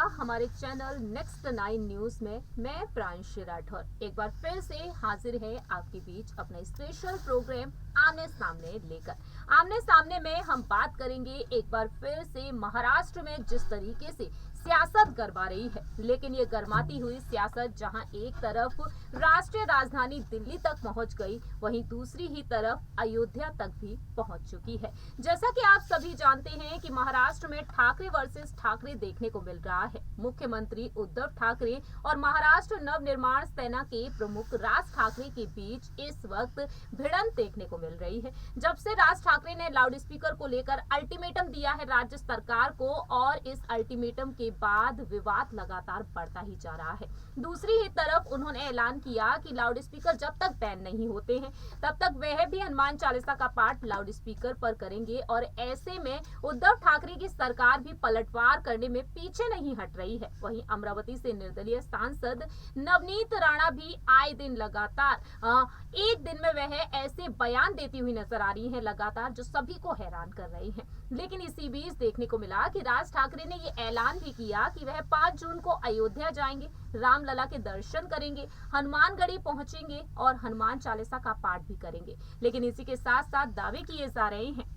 हमारे channel next 9 news में। मैं प्रांशी राठौर एक बार फिर से हाजिर है आपके बीच अपना स्पेशल प्रोग्राम आमने सामने लेकर। आमने सामने में हम बात करेंगे एक बार फिर से महाराष्ट्र में जिस तरीके से सियासत गरमा रही है, लेकिन ये गरमाती हुई सियासत जहां एक तरफ राष्ट्रीय राजधानी दिल्ली तक पहुंच गई, वहीं दूसरी ही तरफ अयोध्या तक भी पहुंच चुकी है। जैसा कि आप सभी जानते हैं कि महाराष्ट्र में ठाकरे वर्सेस ठाकरे देखने को मिल रहा है। मुख्यमंत्री उद्धव ठाकरे और महाराष्ट्र नवनिर्माण सेना के प्रमुख राज ठाकरे के बीच इस वक्त भिड़ंत देखने को मिल रही है। जब से राज ठाकरे ने लाउडस्पीकर को लेकर अल्टीमेटम दिया है राज्य सरकार को, और इस अल्टीमेटम के बाद विवाद लगातार बढ़ता ही जा रहा है। दूसरी ही तरफ उन्होंने ऐलान किया कि लाउडस्पीकर जब तक बैन नहीं होते हैं तब तक वह भी हनुमान चालीसा का पाठ लाउडस्पीकर पर करेंगे, और ऐसे में उद्धव ठाकरे की सरकार भी पलटवार करने में पीछे नहीं हट रही है। वहीं अमरावती से निर्दलीय सांसद नवनीत राणा भी आए दिन लगातार एक दिन में वह ऐसे बयान देती हुई नजर आ रही है लगातार, जो सभी को हैरान कर रही है। लेकिन इसी बीच देखने को मिला कि राज ठाकरे ने ये ऐलान भी किया कि वह 5 जून को अयोध्या जाएंगे, रामलला के दर्शन करेंगे, हनुमानगढ़ी पहुंचेंगे और हनुमान चालीसा का पाठ भी करेंगे। लेकिन इसी के साथ साथ दावे किए जा रहे हैं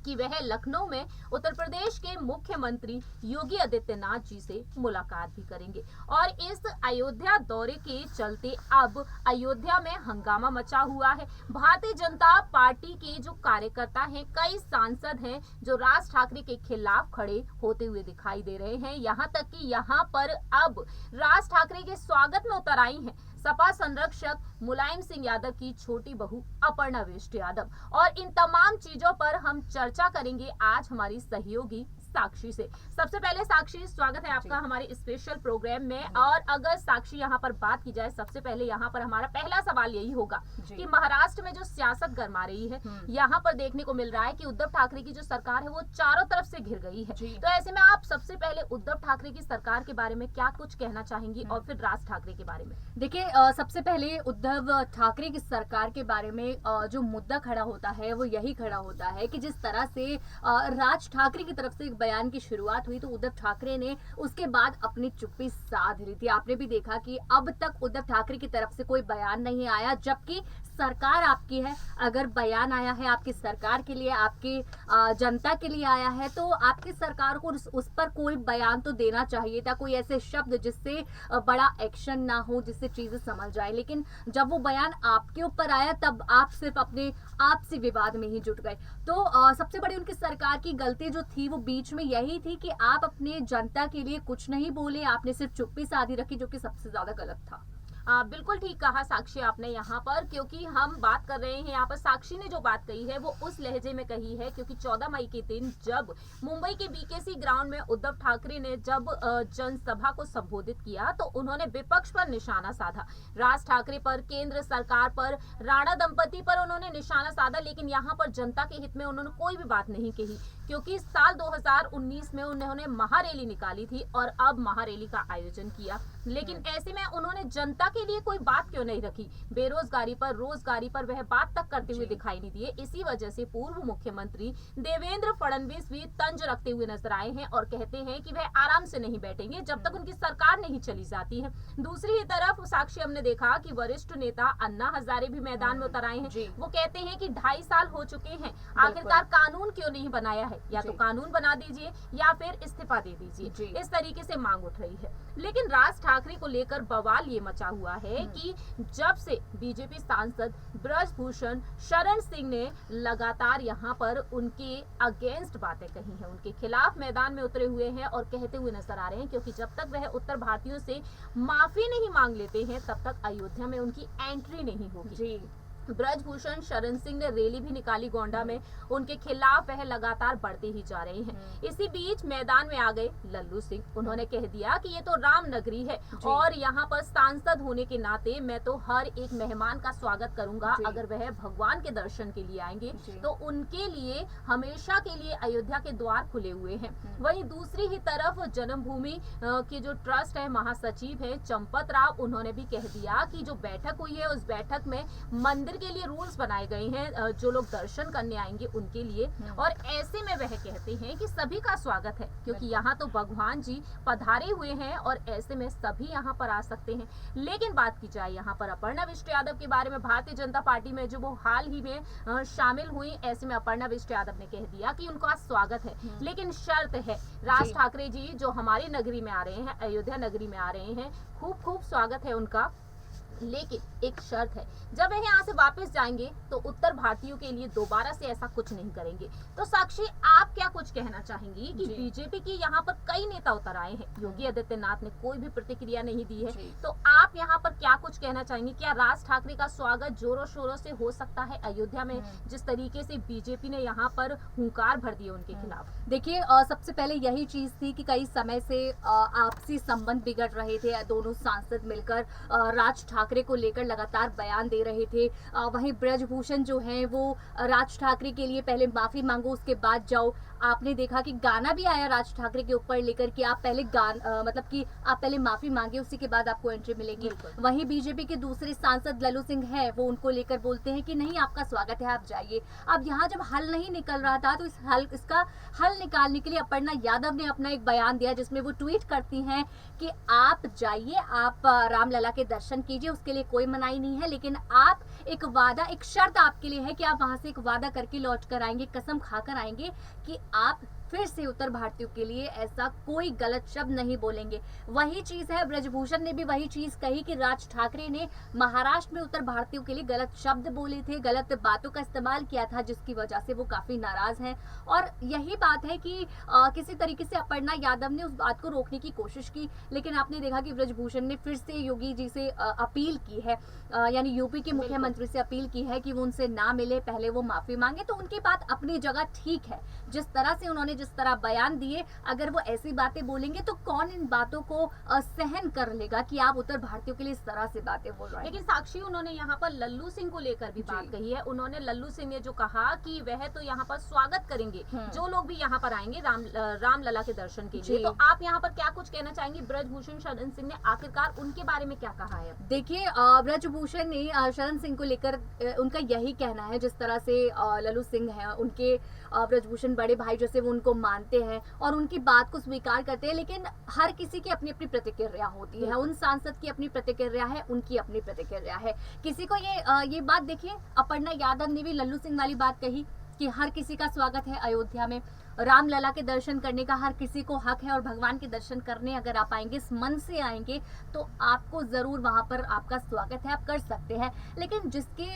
कि वह लखनऊ में उत्तर प्रदेश के मुख्यमंत्री योगी आदित्यनाथ जी से मुलाकात भी करेंगे। और इस अयोध्या दौरे के चलते अब अयोध्या में हंगामा मचा हुआ है। भारतीय जनता पार्टी के जो कार्यकर्ता हैं, कई सांसद हैं जो राज ठाकरे के खिलाफ खड़े होते हुए दिखाई दे रहे हैं। यहाँ तक कि यहाँ पर अब राज ठाकरे के स्वागत में उतर आई हैं सपा संरक्षक मुलायम सिंह यादव की छोटी बहू अपर्णा वेस्ट यादव। और इन तमाम चीजों पर हम चर्चा करेंगे आज हमारी सहयोगी साक्षी से। सबसे पहले साक्षी, स्वागत है आपका हमारे स्पेशल प्रोग्राम में। और अगर साक्षी यहाँ पर बात की जाए, सबसे पहले यहाँ पर हमारा पहला सवाल यही होगा कि महाराष्ट्र में जो सियासत गरमा रही है, यहाँ पर देखने को मिल रहा है कि उद्धव ठाकरे की जो सरकार है वो चारों तरफ से घिर गई है। तो ऐसे में आप सबसे पहले उद्धव ठाकरे की सरकार के बारे में क्या कुछ कहना चाहेंगी और फिर राज ठाकरे के बारे में? देखिए, सबसे पहले उद्धव ठाकरे की सरकार के बारे में जो मुद्दा खड़ा होता है वो यही खड़ा होता है कि जिस तरह से राज ठाकरे की तरफ से एक बयान की शुरुआत हुई तो उद्धव ठाकरे ने उसके बाद अपनी चुप्पी साध ली थी। आपने भी देखा कि अब तक उद्धव ठाकरे की तरफ से कोई बयान नहीं आया, जबकि सरकार आपकी है। अगर बयान आया है आपकी सरकार के लिए, आपकी जनता के लिए आया है, तो आपकी सरकार को उस पर कोई बयान तो देना चाहिए था, कोई ऐसे शब्द जिससे बड़ा एक्शन ना हो, जिससे चीजें समझ जाए। लेकिन जब वो बयान आपके ऊपर आया तब आप सिर्फ अपने आपसी विवाद में ही जुट गए। तो सबसे बड़ी उनकी सरकार की गलती जो थी वो बीच में यही थी कि आप अपने जनता के लिए कुछ नहीं बोले, आपने सिर्फ चुप्पी साधी रखी, जो कि सबसे ज्यादा गलत था। बिल्कुल ठीक कहा साक्षी आपने यहाँ पर, क्योंकि हम बात कर रहे हैं यहाँ पर साक्षी ने जो बात कही है वो उस लहजे में कही है, क्योंकि 14 मई के दिन जब मुंबई के बीकेसी ग्राउंड में उद्धव ठाकरे ने जब जनसभा को संबोधित किया तो उन्होंने विपक्ष पर निशाना साधा, राज ठाकरे पर, केंद्र सरकार पर, राणा दंपति पर उन्होंने निशाना साधा। लेकिन यहाँ पर जनता के हित में उन्होंने कोई भी बात नहीं कही, क्योंकि साल 2019 में उन्होंने महारैली निकाली थी और अब महारैली का आयोजन किया। लेकिन ऐसे में उन्होंने जनता के लिए कोई बात क्यों नहीं रखी? बेरोजगारी पर, रोजगारी पर वह बात तक करते हुए दिखाई नहीं दिए। इसी वजह से पूर्व मुख्यमंत्री देवेंद्र फडणवीस भी तंज रखते हुए नजर आए हैं और कहते हैं कि वह आराम से नहीं बैठेंगे जब तक उनकी सरकार नहीं चली जाती है। दूसरी ही तरफ साक्षी, हमने देखा कि वरिष्ठ नेता अन्ना हजारे भी मैदान में उतर आए हैं। वो कहते हैं कि 2.5 साल हो चुके हैं, आखिरकार कानून क्यों नहीं बनाया है? या तो कानून बना दीजिए या फिर इस्तीफा दे दीजिए। इस तरीके से मांग उठ रही है। लेकिन राज ठाकरे को लेकर बवाल ये मचा हुआ है कि जब से बीजेपी सांसद ब्रजभूषण शरण सिंह ने लगातार यहाँ पर उनके अगेंस्ट बातें कही हैं, उनके खिलाफ मैदान में उतरे हुए हैं और कहते हुए नजर आ रहे हैं, क्योंकि जब तक वह उत्तर भारतीयों से माफी नहीं मांग लेते हैं तब तक अयोध्या में उनकी एंट्री नहीं होगी। ब्रजभूषण शरण सिंह ने रैली भी निकाली गोंडा में, उनके खिलाफ वह लगातार बढ़ते ही जा रहे हैं। इसी बीच मैदान में आ गए लल्लू सिंह। उन्होंने कह दिया कि ये तो राम नगरी है और यहाँ पर सांसद होने के नाते मैं तो हर एक मेहमान का स्वागत करूंगा। अगर वह भगवान के दर्शन के लिए आएंगे तो उनके लिए हमेशा के लिए अयोध्या के द्वार खुले हुए हैं। वहीं दूसरी ही तरफ जन्मभूमि के जो ट्रस्ट है, महासचिव है चंपत राव, उन्होंने भी कह दिया कि जो बैठक हुई है उस बैठक में मंदिर के लिए रूल्स बनाए गए हैं जो लोग दर्शन करने आएंगे उनके लिए, और ऐसे में वह कहते हैं कि सभी का स्वागत है क्योंकि यहाँ तो भगवान जी पधारे हुए हैं और ऐसे में सभी यहाँ पर आ सकते हैं। लेकिन बात की जाए यहाँ पर अपर्णा बिष्ट यादव के बारे में, भारतीय जनता पार्टी में जो वो हाल ही में शामिल हुई, ऐसे में अपर्णा बिष्ट यादव ने कह दिया कि उनका स्वागत है लेकिन शर्त है, राज ठाकरे जी जो हमारी नगरी में आ रहे हैं, अयोध्या नगरी में आ रहे हैं, खूब खूब स्वागत है उनका, लेकिन एक शर्त है, जब वह यहाँ से वापस जाएंगे तो उत्तर भारतीयों के लिए दोबारा से ऐसा कुछ नहीं करेंगे। तो साक्षी, आप क्या कुछ कहना चाहेंगी कि बीजेपी की यहाँ पर कई नेता उतर आए हैं, योगी आदित्यनाथ ने कोई भी प्रतिक्रिया नहीं दी है, तो आप यहाँ पर क्या कुछ कहना चाहेंगी? क्या राज ठाकरे का स्वागत जोरों शोरों से हो सकता है अयोध्या में, जिस तरीके से बीजेपी ने यहाँ पर हुंकार भर दिए उनके खिलाफ? देखिए, सबसे पहले यही चीज थी कि कई समय से आपसी संबंध बिगड़ रहे थे, दोनों सांसद मिलकर राज ठाकरे को लेकर लगातार बयान दे रहे थे। वहीं ब्रजभूषण जो हैं वो राज ठाकरे के लिए पहले माफी मांगो उसके बाद जाओ। आपने देखा कि गाना भी आया राज ठाकरे के ऊपर लेकर कि आप पहले मतलब कि आप पहले माफी मांगे उसी के बाद आपको एंट्री मिलेगी। वहीं बीजेपी के दूसरे सांसद लल्लू सिंह है, वो उनको लेकर बोलते हैं कि नहीं, आपका स्वागत है, आप जाइए। अब यहाँ जब हल नहीं निकल रहा था तो इसका हल निकालने के लिए अपर्णा यादव ने अपना एक बयान दिया जिसमें वो ट्वीट करती हैं कि आप जाइए, आप रामलला के दर्शन कीजिए, उसके लिए कोई मनाही नहीं है, लेकिन आप एक वादा, एक शर्त आपके लिए है कि आप वहां से एक वादा करके लौट कर आएंगे, कसम खाकर आएंगे कि आप फिर से उत्तर भारतीयों के लिए ऐसा कोई गलत शब्द नहीं बोलेंगे। वही चीज है, ब्रजभूषण ने भी वही चीज कही कि राज ठाकरे ने महाराष्ट्र में उत्तर भारतीयों के लिए गलत शब्द बोले थे, गलत बातों का इस्तेमाल किया था, जिसकी वजह से वो काफी नाराज हैं। और यही बात है कि किसी तरीके से अपर्णा यादव ने उस बात को रोकने की कोशिश की, लेकिन आपने देखा कि ब्रजभूषण ने फिर से योगी जी से अपील की है, यानी यूपी के मुख्यमंत्री से अपील की है कि वो उनसे ना मिले, पहले वो माफी मांगे। तो उनकी बात अपनी जगह ठीक है, जिस तरह से उन्होंने जिस तरह बयान दिए, अगर वो ऐसी बातें बोलेंगे तो कौन इन बातों को सहन कर लेगा कि आप उत्तर भारतीयों के लिए इस तरह से बातें बोल रहे हैं। लेकिन साक्षी, उन्होंने यहाँ पर लल्लू सिंह को लेकर भी बात कही है। उन्होंने लल्लू सिंह ने जो कहा कि वह तो यहाँ पर स्वागत करेंगे जो लोग भी यहाँ पर आएंगे रामलला के दर्शन के लिए। तो आप यहाँ पर क्या कुछ कहना चाहेंगे? ब्रजभूषण शरण सिंह ने आखिरकार उनके बारे में क्या कहा है? देखिए, ब्रजभूषण ने शरण सिंह को लेकर उनका यही कहना है, जिस तरह से लल्लू सिंह है, उनके ब्रजभूषण बड़े भाई जैसे वो उनको मानते हैं और उनकी बात को स्वीकार करते हैं, लेकिन हर किसी की अपनी अपनी प्रतिक्रिया होती है। उन सांसद की अपनी प्रतिक्रिया है, उनकी अपनी प्रतिक्रिया है। किसी को ये बात, देखिए, अपर्णा यादव ने भी लल्लू सिंह वाली बात कही कि हर किसी का स्वागत है अयोध्या में, रामलला के दर्शन करने का हर किसी को हक है, और भगवान के दर्शन करने अगर आप आएंगे, इस मन से आएंगे, तो आपको जरूर वहां पर आपका स्वागत है, आप कर सकते हैं। लेकिन जिसके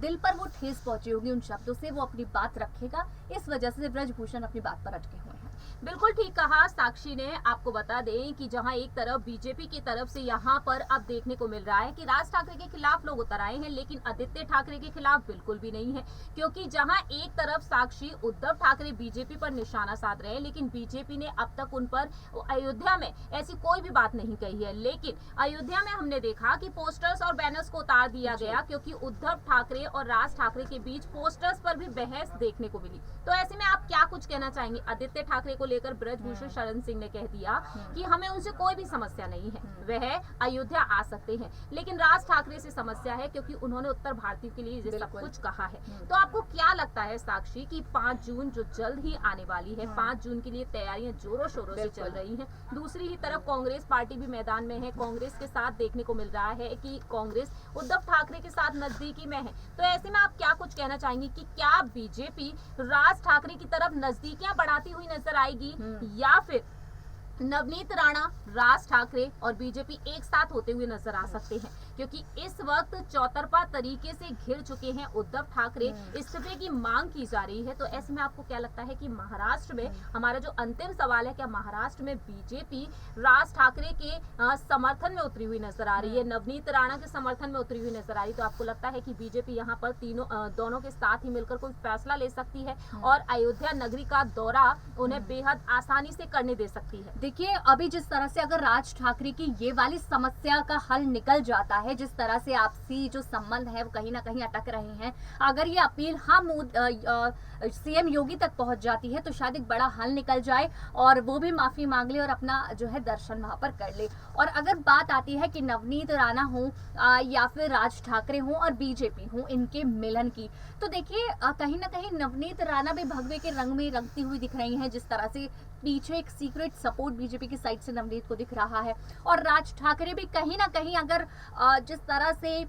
दिल पर वो ठेस पहुंची होगी उन शब्दों से, वो अपनी बात रखेगा। इस वजह से ब्रजभूषण अपनी बात पर अटके हुए हैं। बिल्कुल ठीक कहा साक्षी ने। आपको बता दें कि जहां एक तरफ बीजेपी की तरफ से यहाँ पर अब देखने को मिल रहा है कि राज ठाकरे के खिलाफ लोग उतर आए हैं, लेकिन आदित्य ठाकरे के खिलाफ बिल्कुल भी नहीं है। क्योंकि जहां एक तरफ साक्षी उद्धव ठाकरे बीजेपी पर निशाना साध रहे हैं, लेकिन बीजेपी ने अब तक उन पर अयोध्या में ऐसी कोई भी बात नहीं कही है। लेकिन अयोध्या में हमने देखा कि पोस्टर्स और बैनर्स को उतार दिया गया, क्योंकि उद्धव ठाकरे और राज ठाकरे के बीच पोस्टर्स पर भी बहस देखने को मिली। तो ऐसे में आप क्या कुछ कहना चाहेंगे? आदित्य ठाकरे को लेकर ब्रजभूषण शरण सिंह ने कह दिया कि हमें उनसे कोई भी समस्या नहीं है, वह अयोध्या आ सकते हैं, लेकिन राज ठाकरे से समस्या है क्योंकि उन्होंने उत्तर भारतीयों के लिए ये सब कुछ कहा है। तो आपको क्या लगता है साक्षी कि 5 जून जो जल्द ही आने वाली है, 5 जून के लिए तैयारियां जोरों शोरों से चल रही हैं। दूसरी ही तरफ कांग्रेस पार्टी भी मैदान में है। कांग्रेस के साथ देखने को मिल रहा है कि कांग्रेस उद्धव ठाकरे के साथ नजदीकी में है। तो ऐसे में आप क्या कुछ कहना चाहेंगे कि क्या बीजेपी राज ठाकरे की तरफ नजदीकियां बढ़ाती हुई नजर आएगी, या फिर नवनीत राणा, राज ठाकरे और बीजेपी एक साथ होते हुए नजर आ सकते हैं? क्योंकि इस वक्त चौतरफा तरीके से घिर चुके हैं उद्धव ठाकरे, इस्तीफे की मांग की जा रही है। तो ऐसे में आपको क्या लगता है कि महाराष्ट्र में, हमारा जो अंतिम सवाल है, क्या महाराष्ट्र में बीजेपी राज ठाकरे के समर्थन में उतरी हुई नजर आ रही है, नवनीत राणा के समर्थन में उतरी हुई नजर आ रही है? तो आपको लगता है कि बीजेपी यहाँ पर दोनों के साथ ही मिलकर कोई फैसला ले सकती है और अयोध्या नगरी का दौरा उन्हें बेहद आसानी से करने दे सकती है? देखिए, अभी जिस तरह से अगर राज ठाकरे की ये वाली समस्या का हल निकल जाता है, जिस तरह से आपसी जो संबंध है वो कहीं ना कहीं अटक रहे हैं, अगर ये अपील सीएम योगी तक पहुंच जाती है तो शायद एक बड़ा हल निकल जाए और वो भी माफी मांग ले और अपना जो है दर्शन वहां पर कर ले। और अगर बात आती है कि नवनीत राणा हो या फिर राज ठाकरे हो और बीजेपी हो, इनके मिलन की, तो देखिए कहीं ना कहीं नवनीत राणा भी भगवे के रंग में रंगती हुई दिख रही हैं। जिस तरह से पीछे एक सीक्रेट सपोर्ट बीजेपी की साइड से नवनीत को दिख रहा है, और राज ठाकरे भी कहीं ना कहीं अगर जिस तरह से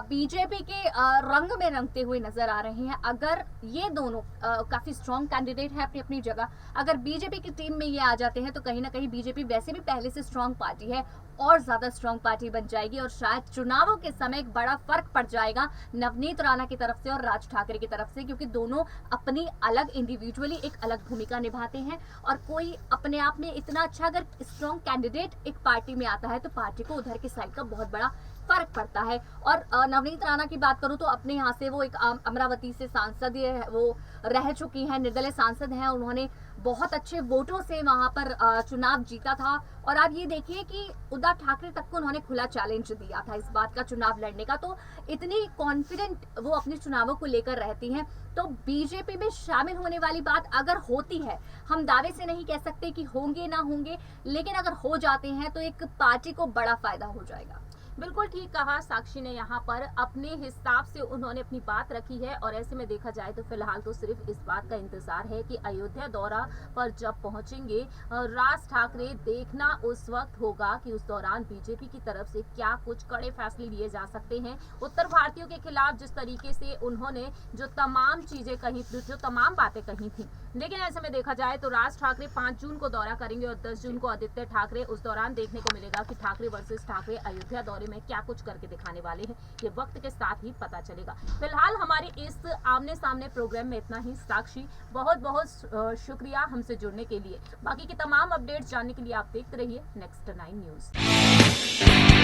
बीजेपी के रंग में रंगते हुए नजर आ रहे हैं, अगर ये दोनों काफी स्ट्रॉन्ग कैंडिडेट है अपनी अपनी जगह, अगर बीजेपी की टीम में ये आ जाते हैं तो कहीं ना कहीं बीजेपी वैसे भी पहले से स्ट्रॉन्ग पार्टी है और ज्यादा स्ट्रॉन्ग पार्टी बन जाएगी और शायद चुनावों के समय एक बड़ा फर्क पड़ जाएगा नवनीत राणा की तरफ से और राज ठाकरे की तरफ से, क्योंकि दोनों अपनी अलग इंडिविजुअली एक अलग भूमिका निभाते हैं और कोई अपने आप में इतना अच्छा अगर स्ट्रॉन्ग कैंडिडेट एक पार्टी में आता है तो पार्टी को उधर के साइड का बहुत बड़ा फर्क पड़ता है। और नवनीत राणा की बात करूं तो अपने यहाँ से वो एक अमरावती से सांसद वो रह चुकी हैं, निर्दलीय सांसद हैं, उन्होंने बहुत अच्छे वोटों से वहां पर चुनाव जीता था। और आप ये देखिए कि उद्धव ठाकरे तक को उन्होंने खुला चैलेंज दिया था इस बात का चुनाव लड़ने का, तो इतनी कॉन्फिडेंट वो अपने चुनावों को लेकर रहती हैं। तो बीजेपी में शामिल होने वाली बात अगर होती है, हम दावे से नहीं कह सकते कि होंगे ना होंगे, लेकिन अगर हो जाते हैं तो एक पार्टी को बड़ा फायदा हो जाएगा। बिल्कुल ठीक कहा साक्षी ने, यहाँ पर अपने हिसाब से उन्होंने अपनी बात रखी है। और ऐसे में देखा जाए तो फिलहाल तो सिर्फ इस बात का इंतजार है कि अयोध्या दौरा पर जब पहुंचेंगे राज ठाकरे, देखना उस वक्त होगा कि उस दौरान बीजेपी की तरफ से क्या कुछ कड़े फैसले लिए जा सकते हैं। उत्तर भारतीयों के खिलाफ जिस तरीके से उन्होंने जो तमाम चीजें कही, जो तमाम बातें कही थी, लेकिन ऐसे में देखा जाए तो राज ठाकरे 5 जून को दौरा करेंगे और 10 जून को आदित्य ठाकरे। उस दौरान देखने को मिलेगा कि ठाकरे वर्सेस ठाकरे अयोध्या दौरे में क्या कुछ करके दिखाने वाले हैं, ये वक्त के साथ ही पता चलेगा। फिलहाल हमारे इस आमने सामने प्रोग्राम में इतना ही। साक्षी, बहुत बहुत शुक्रिया हमसे जुड़ने के लिए। बाकी की तमाम अपडेट्स जानने के लिए आप देखते रहिए नेक्स्ट 9 न्यूज।